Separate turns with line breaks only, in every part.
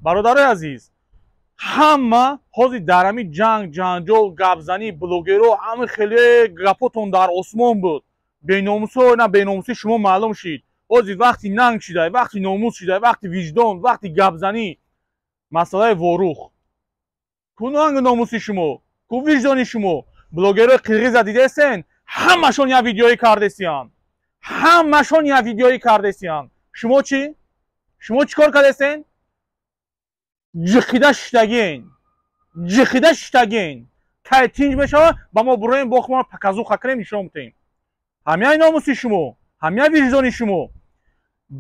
бародарои азиз, ҳама ҳозир дар ҳамин ҷанг, ҷанҷол, гапзанӣ, блогеро ҳама хеле гапотон дар осмон буд. Беномусо на беномусӣ шумо маълум шид. ҳозир вақти нанг шидай, вақти номус шидай, вақти виҷдон, вақти гапзанӣ. Масъалаи ворух. Ку нанг номуси шумо, ку виҷдони шумо. Блогерои қирғиза дидесен? Ҳамашон як видеоӣ кардесиянд. Ҳамашон як видеоӣ кардесиянд. Шумо чӣ? Шумо чӣ кор кардесен? ҷиқида шиштагин. Кай тинҷ мешава, ба мо буроем бохмо паказуха кунем нишон кутем. Ҳамяи номуси шумо, ҳамяи виҷдони шумо.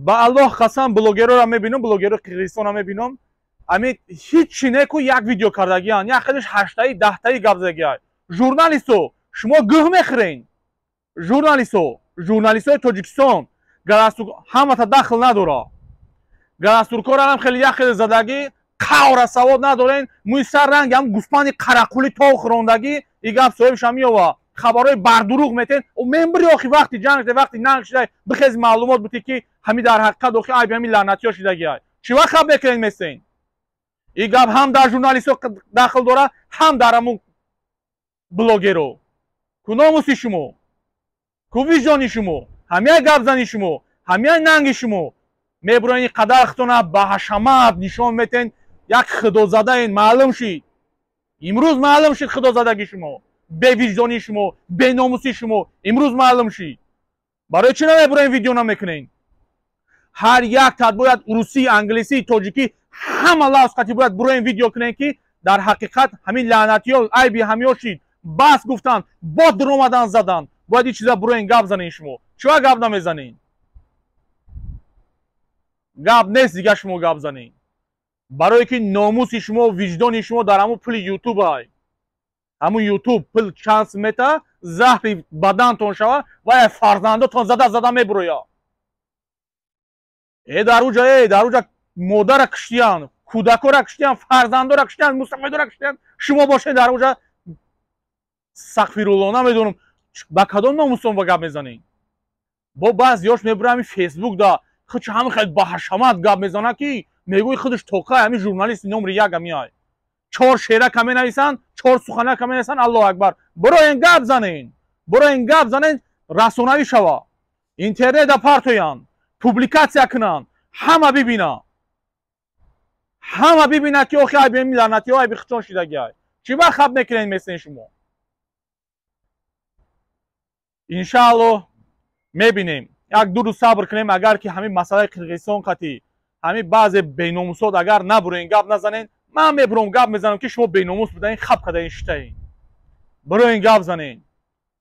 Ба Аллоҳ қасам блогерора мебинам, блогерои Қирғизистона мебинам. Ами ҳичи неку як видео кардагиянд, як хелиш 8таи 10таи гап задагиянд. Журналисто, шумо гӯҳ мехӯрен. Журналистои Тоҷикистон ҳамата дахл надора. Галастуркорам хеле як хеле задагӣ, қавра савод надорен, мӯи сар ранги ҳам гуспани қарақулӣ тоғ рондагӣ, и гап соҳибша миёва. Хабарои бардуруғ метен, мембири охи вақти ҷанг шидай, вақти нанг шидай, бихези маълумот бутӣ ки ҳамин дар ҳақиқат охи айби ҳамин лаънатиё шидагиай. Чӣ вақт хаб мекунен месен? И гап ҳам дар журналистҳо дахл дора, ҳам дар ҳамун блогеро. Ку номуси шумо, ку виҷдони шумо, ҳамяи гапзани шумо, ҳамяи нанги шумо. мебуроен қадар худтона ба ҳашамат нишон метен, як худозадаен. маълум шид, имрӯз маълум шид худозадагӣ шумо, бевиҷдони шумо, беномуси шумо имрӯз маълум шид. барои чӣ намебуроен видео намекунен? ҳар як тад бояд русӣ, англисӣ, тоҷикӣ ҳама лафз қати бояд буроен видео кунен ки дар ҳақиқат ҳамин лаънатиё айби ҳамиё шид. бас гуфтан, бод дуромадан задан. бояд ин чиза буроен гап занен шумо. чива гап намезанен? гап нест дига шумо гап занен. барое ки номуси шумо, виҷдони шумо дар ҳамун пули ютуб ай. ҳамун ютуб пул чанд мета заҳри бадантон шава ва фарзандотон зада мебуроя. дар уҷа модара киштиянд, кӯдакора киштиянд, фарзандора киштиянд, мустафидора киштиянд. шумо бошед дар уҷа сақфирулло намедонам ба кадом номусон ва гап мезанед. бо баъзиёш мебурам фейсбук да худ ҳамин хел ба ҳашамат гап мезана ки мегӯи худаш тоқай ҳамин журналисти номри як амиай. 4 шеърака менависанд, 4 суханака менависанд. Аллоҳу акбар. Буроен гап занен, расонавӣ шава. интернета партоянд, публикатсия кунанд, ҳама бибина ки охи айби ҳамин лаънатиҳо айби худтон шидагиай. чӣ вақт хаб мекунед месен шумо? иншааллоҳ мебинем. як ду рӯз сабр кунем, агар ки ҳамин масъалаи Қирғизистон қатӣ ҳамин баъзе беномусот агар набуроен гап назанен, ман мебурам гап мезанам ки шумо беномус будаен, хаб кадаен шитаен. буроен гап занен.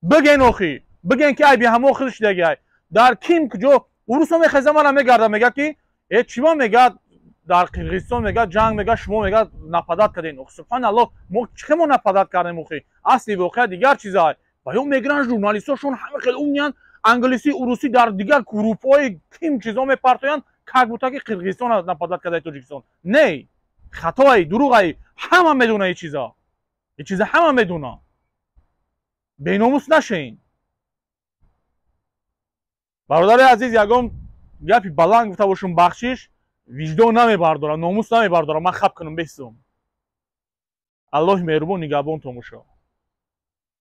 биген охи, биген ки айби ҳамо худ шидагиай. дар ким куҷо урусо мехеза мана мегарда мега ки чима мега дар Қирғизистон мега ҷанг мега шумо мега нападат карден. субҳаналлоҳ, мо чима нападат кардем охи? асли воқеа дигар чизай. баён мегиранд журналистошон ҳама хел умниянд, англисӣ, урусӣ дар дигар группҳои ким чизо мепартоянд, как бута ки Қирғизистон нападат кардаи Тоҷикистон. Не, хатои дурӯғай. ҳама медона ин чиза ҳама медона. беномус нашен. бародари азиз, ягон гапи баланд гуфта бошум, бахшиш. виҷдон намебардорам, номус намебардорам, ман хаб кунам беҳисом. аллоҳи меҳрубон нигаҳбон tomosha.